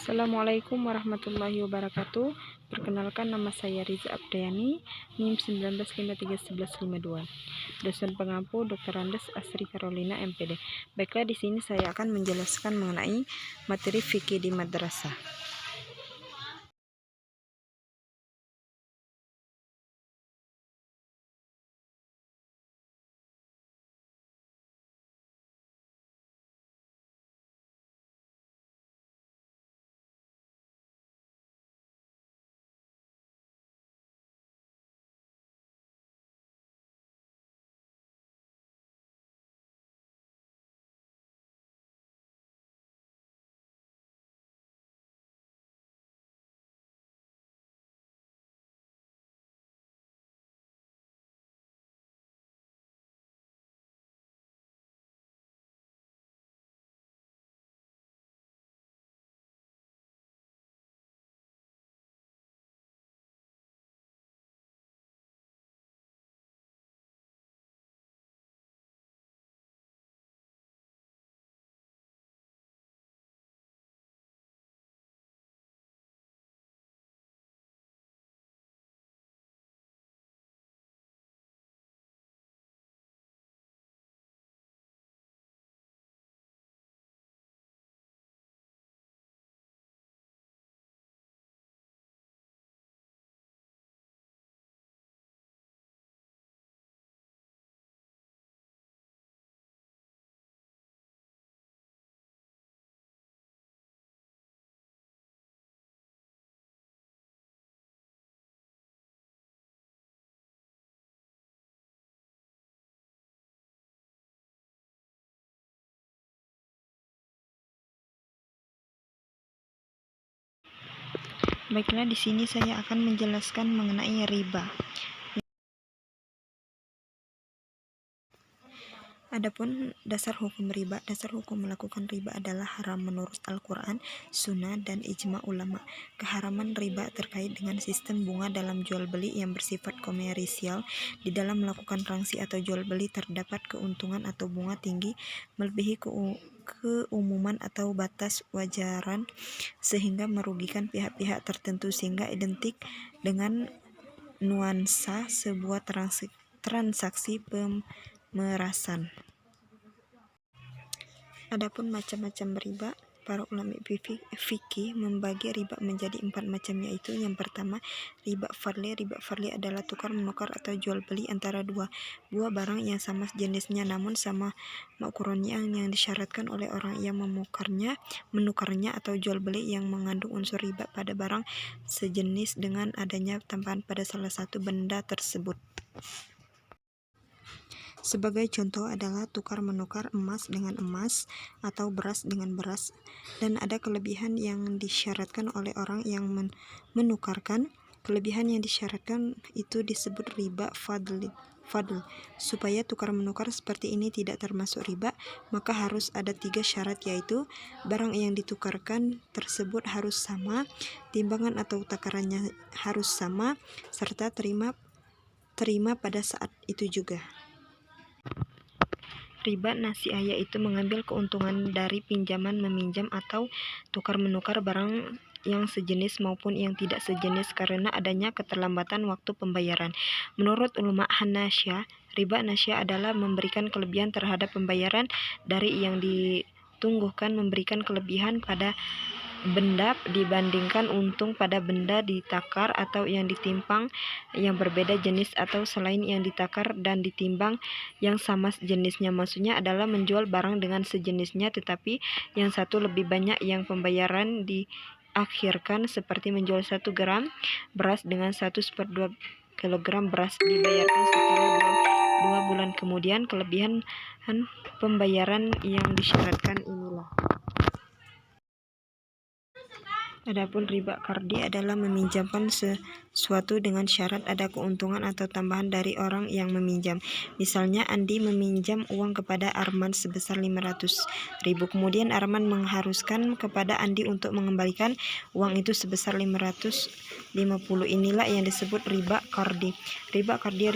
Assalamualaikum warahmatullahi wabarakatuh. Perkenalkan, nama saya Riza Abdayani, NIM 19531152. Dosen pengampu Dr. Andes Asri Carolina MPD. Baiklah, di sini saya akan menjelaskan mengenai materi fikih di madrasah. Baiklah, di sini saya akan menjelaskan mengenai riba. Adapun dasar hukum riba, dasar hukum melakukan riba adalah haram menurut Al-Quran, Sunnah, dan ijma ulama. Keharaman riba terkait dengan sistem bunga dalam jual beli yang bersifat komersial. Di dalam melakukan transaksi atau jual beli terdapat keuntungan atau bunga tinggi melebihi keumuman atau batas wajaran sehingga merugikan pihak-pihak tertentu, sehingga identik dengan nuansa sebuah transaksi pemerasan. Adapun macam-macam riba, para ulama fikih membagi riba menjadi 4 macam, yaitu yang pertama, riba fadli. Riba fadli adalah tukar menukar atau jual beli antara dua buah barang yang sama jenisnya namun sama ukurannya, yang disyaratkan oleh orang yang menukarnya atau jual beli yang mengandung unsur riba pada barang sejenis dengan adanya tambahan pada salah satu benda tersebut. Sebagai contoh adalah tukar menukar emas dengan emas atau beras dengan beras, dan ada kelebihan yang disyaratkan oleh orang yang menukarkan. Kelebihan yang disyaratkan itu disebut riba fadl. Supaya tukar menukar seperti ini tidak termasuk riba, maka harus ada 3 syarat, yaitu barang yang ditukarkan tersebut harus sama, timbangan atau takarannya harus sama, serta terima pada saat itu juga. Riba nasiah yaitu mengambil keuntungan dari pinjaman meminjam atau tukar menukar barang yang sejenis maupun yang tidak sejenis karena adanya keterlambatan waktu pembayaran. Menurut ulama Hanasyah, riba nasiah adalah memberikan kelebihan terhadap pembayaran dari yang ditunggukan, memberikan kelebihan pada benda dibandingkan untung pada benda ditakar atau yang ditimbang yang berbeda jenis atau selain yang ditakar dan ditimbang yang sama jenisnya. Maksudnya adalah menjual barang dengan sejenisnya tetapi yang satu lebih banyak yang pembayaran diakhirkan, seperti menjual 1 gram beras dengan 1/2 kilogram beras dibayarkan setelah 2 bulan kemudian. Kelebihan pembayaran yang disyaratkan inilah. Adapun riba kardi adalah meminjamkan sesuatu dengan syarat ada keuntungan atau tambahan dari orang yang meminjam. Misalnya, Andi meminjam uang kepada Arman sebesar 500.000. Kemudian Arman mengharuskan kepada Andi untuk mengembalikan uang itu sebesar 550. Inilah yang disebut riba kardi. Riba kardi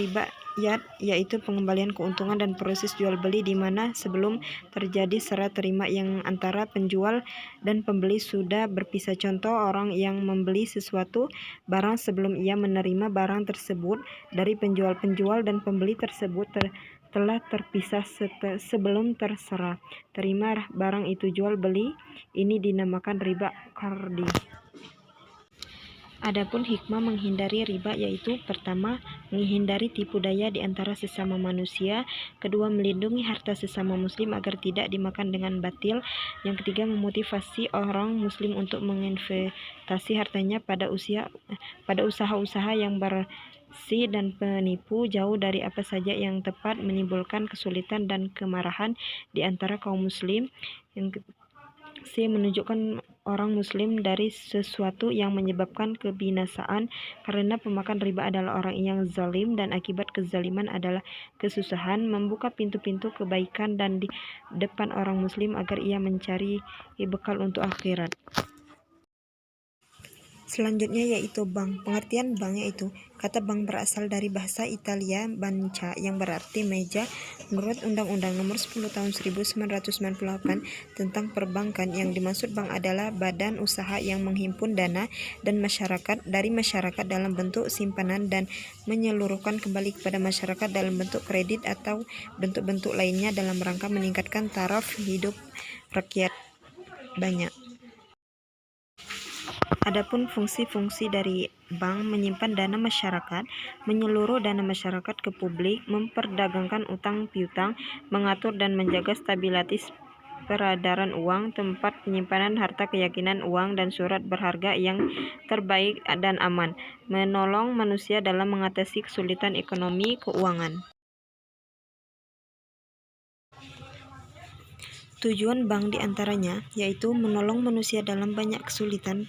yaitu pengembalian keuntungan dan proses jual beli di mana sebelum terjadi serah terima yang antara penjual dan pembeli sudah berpisah. Contoh, orang yang membeli sesuatu barang sebelum ia menerima barang tersebut dari penjual dan pembeli tersebut telah terpisah sebelum terserah terima barang itu. Jual beli ini dinamakan riba qardi. Adapun hikmah menghindari riba yaitu pertama, menghindari tipu daya di antara sesama manusia, kedua, melindungi harta sesama muslim agar tidak dimakan dengan batil, yang ketiga, memotivasi orang muslim untuk menginvestasi hartanya pada usaha-usaha yang bersih dan penipu, jauh dari apa saja yang tepat menimbulkan kesulitan dan kemarahan di antara kaum muslim. Yang C. Menunjukkan orang muslim dari sesuatu yang menyebabkan kebinasaan, karena pemakan riba adalah orang yang zalim dan akibat kezaliman adalah kesusahan. Membuka pintu-pintu kebaikan dan di depan orang muslim agar ia mencari bekal untuk akhirat. Selanjutnya yaitu bank. Pengertian bank yaitu kata bank berasal dari bahasa Italia banca yang berarti meja. Menurut Undang-Undang Nomor 10 Tahun 1998 tentang perbankan, yang dimaksud bank adalah badan usaha yang menghimpun dana dan dari masyarakat dalam bentuk simpanan dan menyeluruhkan kembali kepada masyarakat dalam bentuk kredit atau bentuk-bentuk lainnya dalam rangka meningkatkan taraf hidup rakyat banyak. Adapun fungsi-fungsi dari bank: menyimpan dana masyarakat, menyeluruh dana masyarakat ke publik, memperdagangkan utang piutang, mengatur dan menjaga stabilitas peredaran uang, tempat penyimpanan harta, keyakinan uang dan surat berharga yang terbaik dan aman, menolong manusia dalam mengatasi kesulitan ekonomi keuangan. Tujuan bank diantaranya yaitu menolong manusia dalam banyak kesulitan,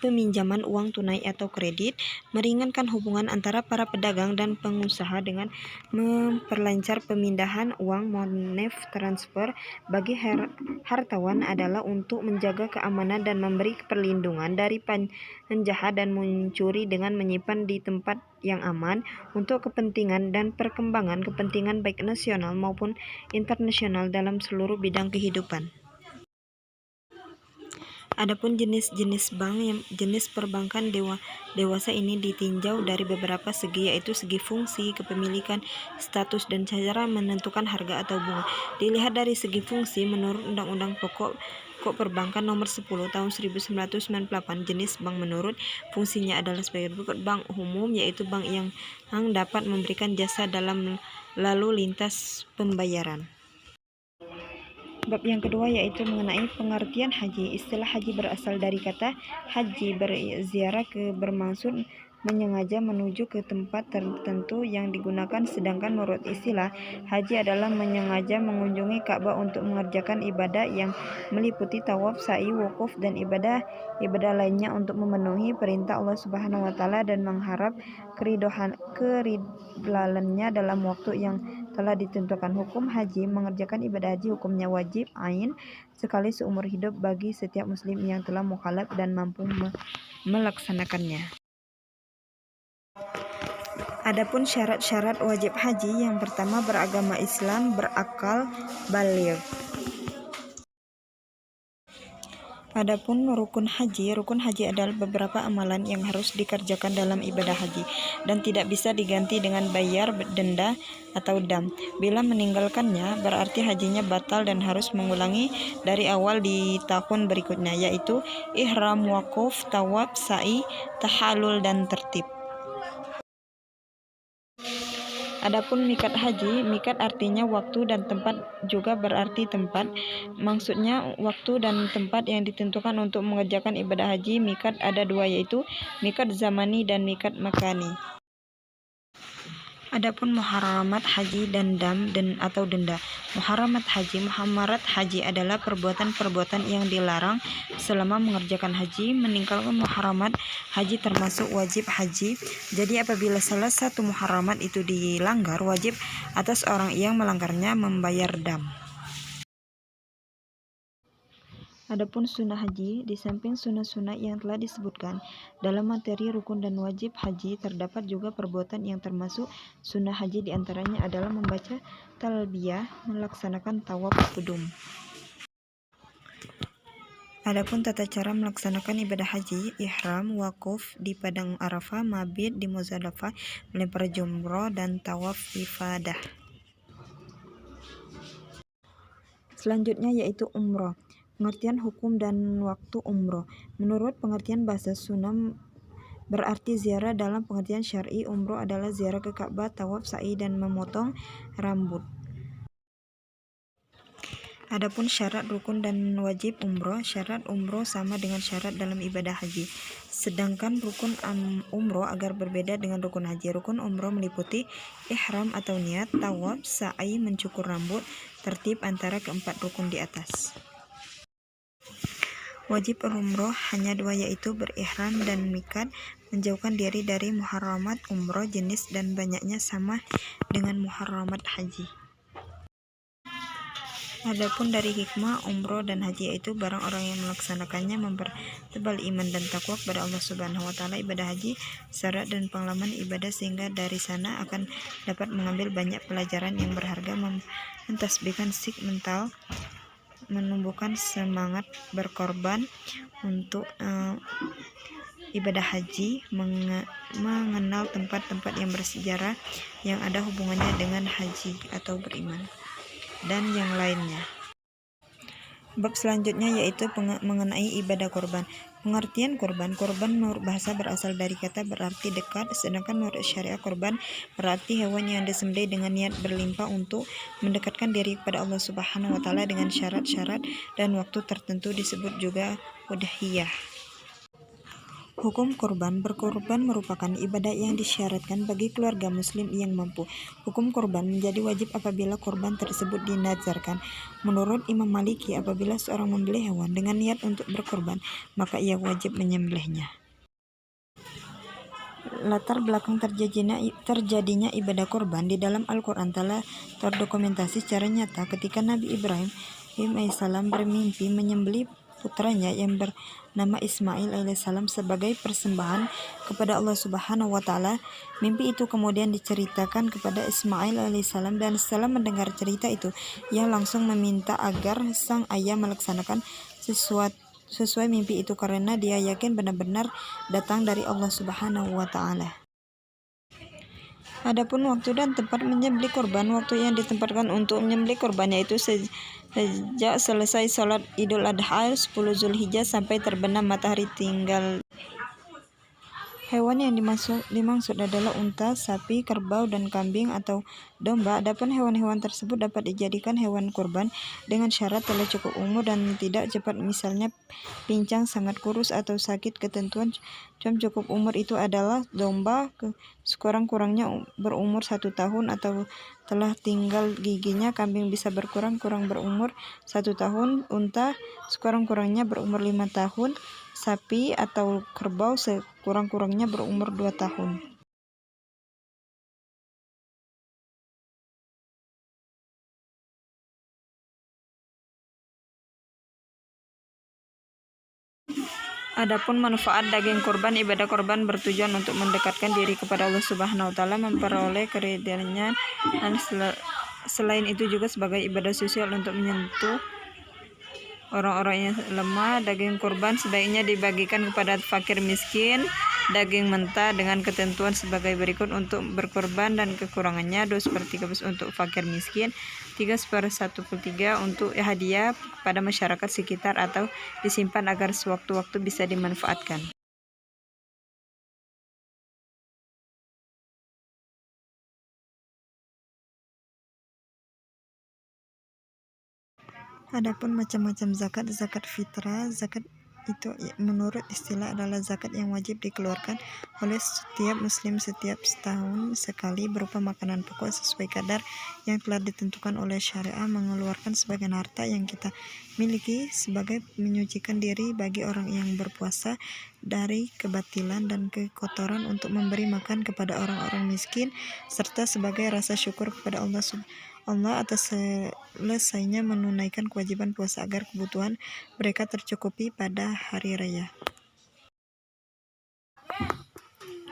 peminjaman uang tunai atau kredit, meringankan hubungan antara para pedagang dan pengusaha dengan memperlancar pemindahan uang money transfer bagi hartawan adalah untuk menjaga keamanan dan memberi perlindungan dari penjahat dan mencuri dengan menyimpan di tempat yang aman untuk kepentingan dan perkembangan kepentingan baik nasional maupun internasional dalam seluruh bidang kehidupan. Adapun jenis-jenis bank, jenis perbankan dewasa ini ditinjau dari beberapa segi, yaitu segi fungsi, kepemilikan, status, dan cara menentukan harga atau bunga. Dilihat dari segi fungsi, menurut Undang-Undang Pokok Perbankan Nomor 10 Tahun 1998, jenis bank menurut fungsinya adalah sebagai berikut. Bank umum yaitu bank yang dapat memberikan jasa dalam lalu lintas pembayaran. Bab yang kedua yaitu mengenai pengertian haji. Istilah haji berasal dari kata haji berziarah, bermaksud menyengaja menuju ke tempat tertentu yang digunakan, sedangkan menurut istilah haji adalah menyengaja mengunjungi Ka'bah untuk mengerjakan ibadah yang meliputi tawaf, sa'i, wukuf dan ibadah lainnya untuk memenuhi perintah Allah Subhanahu wa taala dan mengharap keridlaannya dalam waktu yang telah ditentukan. Hukum haji: mengerjakan ibadah haji hukumnya wajib ain sekali seumur hidup bagi setiap muslim yang telah mukallaf dan mampu melaksanakannya. Adapun syarat-syarat wajib haji: yang pertama, beragama Islam, berakal, baligh. Adapun rukun haji adalah beberapa amalan yang harus dikerjakan dalam ibadah haji dan tidak bisa diganti dengan bayar denda atau dam. Bila meninggalkannya, berarti hajinya batal dan harus mengulangi dari awal di tahun berikutnya, yaitu ihram, waquf, tawaf, sa'i, tahallul dan tertib. Adapun mikat haji: mikat artinya waktu dan tempat juga berarti tempat. Maksudnya waktu dan tempat yang ditentukan untuk mengerjakan ibadah haji. Mikat ada dua, yaitu mikat zamani dan mikat makani. Adapun muharamat haji dan dam atau denda. Muharamat haji adalah perbuatan-perbuatan yang dilarang selama mengerjakan haji. Meninggalkan muharamat haji termasuk wajib haji. Jadi apabila salah satu muharamat itu dilanggar, wajib atas orang yang melanggarnya membayar dam. Adapun sunnah haji, di samping sunnah-sunnah yang telah disebutkan dalam materi rukun dan wajib haji, terdapat juga perbuatan yang termasuk sunnah haji, diantaranya adalah membaca talbiyah, melaksanakan tawaf kudum. Adapun tata cara melaksanakan ibadah haji, ihram, wakuf di padang Arafah, mabit di Muzdalifah, melempar jumroh dan tawaf ifadah. Selanjutnya yaitu umroh. Pengertian hukum dan waktu umroh. Menurut pengertian bahasa Sunda berarti ziarah. Dalam pengertian syar'i, umroh adalah ziarah ke Ka'bah, tawaf, sa'i, dan memotong rambut. Adapun syarat rukun dan wajib umroh, syarat umroh sama dengan syarat dalam ibadah haji. Sedangkan rukun umroh agar berbeda dengan rukun haji. Rukun umroh meliputi ihram atau niat, tawaf, sa'i, mencukur rambut, tertib antara keempat rukun di atas. Wajib umroh hanya dua, yaitu berihram dan miqat, menjauhkan diri dari muharramat umroh, jenis dan banyaknya sama dengan muharramat haji. Adapun dari hikmah umroh dan haji, yaitu barang orang yang melaksanakannya mempertebal iman dan takwa kepada Allah Subhanahu wa taala. Ibadah haji syarat dan pengalaman ibadah, sehingga dari sana akan dapat mengambil banyak pelajaran yang berharga, mentasbihkan sik mental, menumbuhkan semangat berkorban untuk ibadah haji, mengenal tempat-tempat yang bersejarah yang ada hubungannya dengan haji atau beriman, dan yang lainnya. Bab selanjutnya yaitu mengenai ibadah korban. Pengertian korban. Korban menurut bahasa berasal dari kata berarti dekat, sedangkan menurut syariah korban berarti hewan yang disembelih dengan niat berlimpah untuk mendekatkan diri kepada Allah Subhanahu wa taala dengan syarat-syarat dan waktu tertentu, disebut juga udhiyah. Hukum korban. Berkorban merupakan ibadah yang disyaratkan bagi keluarga muslim yang mampu. Hukum korban menjadi wajib apabila korban tersebut dinazarkan. Menurut Imam Maliki, apabila seorang membeli hewan dengan niat untuk berkorban, maka ia wajib menyembelihnya. Latar belakang terjadinya ibadah korban di dalam Al-Quran telah terdokumentasi secara nyata ketika Nabi Ibrahim alaihissalam bermimpi menyembelih putranya yang bernama Ismail alaihissalam sebagai persembahan kepada Allah Subhanahu wa taala. Mimpi itu kemudian diceritakan kepada Ismail alaihissalam, dan setelah mendengar cerita itu, ia langsung meminta agar sang ayah melaksanakan sesuai mimpi itu, karena dia yakin benar-benar datang dari Allah Subhanahu wa taala. Adapun waktu dan tempat menyembelih korban, waktu yang ditempatkan untuk menyembelih korban yaitu sejak selesai salat Idul Adha 10 Zulhijjah sampai terbenam matahari tinggal. Hewan yang dimaksud adalah unta, sapi, kerbau, dan kambing atau domba. Adapun hewan-hewan tersebut dapat dijadikan hewan kurban dengan syarat telah cukup umur dan tidak cepat, misalnya pincang, sangat kurus, atau sakit. Ketentuan cukup umur itu adalah domba sekurang-kurangnya berumur 1 tahun atau telah tinggal giginya, kambing bisa berkurang berumur 1 tahun, unta sekurang-kurangnya berumur 5 tahun, sapi atau kerbau sekurang-kurangnya berumur 2 tahun. Adapun manfaat daging korban, ibadah korban bertujuan untuk mendekatkan diri kepada Allah Subhanahu wa taala, memperoleh keridhaannya, dan selain itu juga sebagai ibadah sosial untuk menyentuh orang-orang yang lemah. Daging korban sebaiknya dibagikan kepada fakir miskin, daging mentah dengan ketentuan sebagai berikut untuk berkorban dan kekurangannya 2/3 untuk fakir miskin, 3/1/3 untuk hadiah kepada masyarakat sekitar atau disimpan agar sewaktu-waktu bisa dimanfaatkan. Adapun macam-macam zakat, zakat fitrah. Zakat itu menurut istilah adalah zakat yang wajib dikeluarkan oleh setiap muslim setiap setahun sekali berupa makanan pokok sesuai kadar yang telah ditentukan oleh syariah, mengeluarkan sebagian harta yang kita miliki sebagai menyucikan diri bagi orang yang berpuasa dari kebatilan dan kekotoran, untuk memberi makan kepada orang-orang miskin, serta sebagai rasa syukur kepada Allah Allah atas selesainya menunaikan kewajiban puasa agar kebutuhan mereka tercukupi pada hari raya.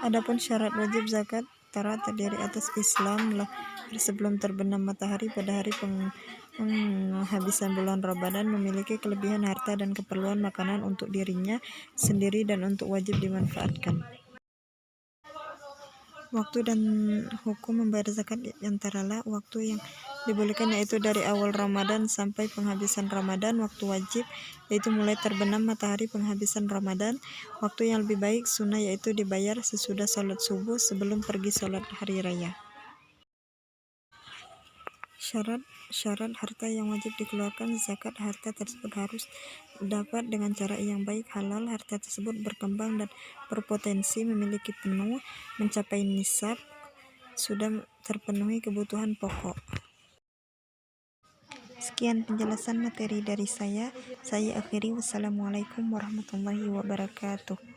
Adapun syarat wajib zakat terdiri atas Islam lahir sebelum terbenam matahari pada hari penghabisan bulan Ramadan, memiliki kelebihan harta dan keperluan makanan untuk dirinya sendiri dan untuk wajib dimanfaatkan. Waktu dan hukum membayar zakat antaralah waktu yang dibolehkan yaitu dari awal Ramadan sampai penghabisan Ramadan. Waktu wajib yaitu mulai terbenam matahari penghabisan Ramadan. Waktu yang lebih baik sunnah yaitu dibayar sesudah sholat subuh sebelum pergi sholat hari raya. Syarat harta yang wajib dikeluarkan zakat. Harta tersebut harus dapat dengan cara yang baik, halal. Harta tersebut berkembang dan berpotensi memiliki penuh, mencapai nisab, sudah terpenuhi kebutuhan pokok. Sekian penjelasan materi dari saya akhiri. Wassalamualaikum warahmatullahi wabarakatuh.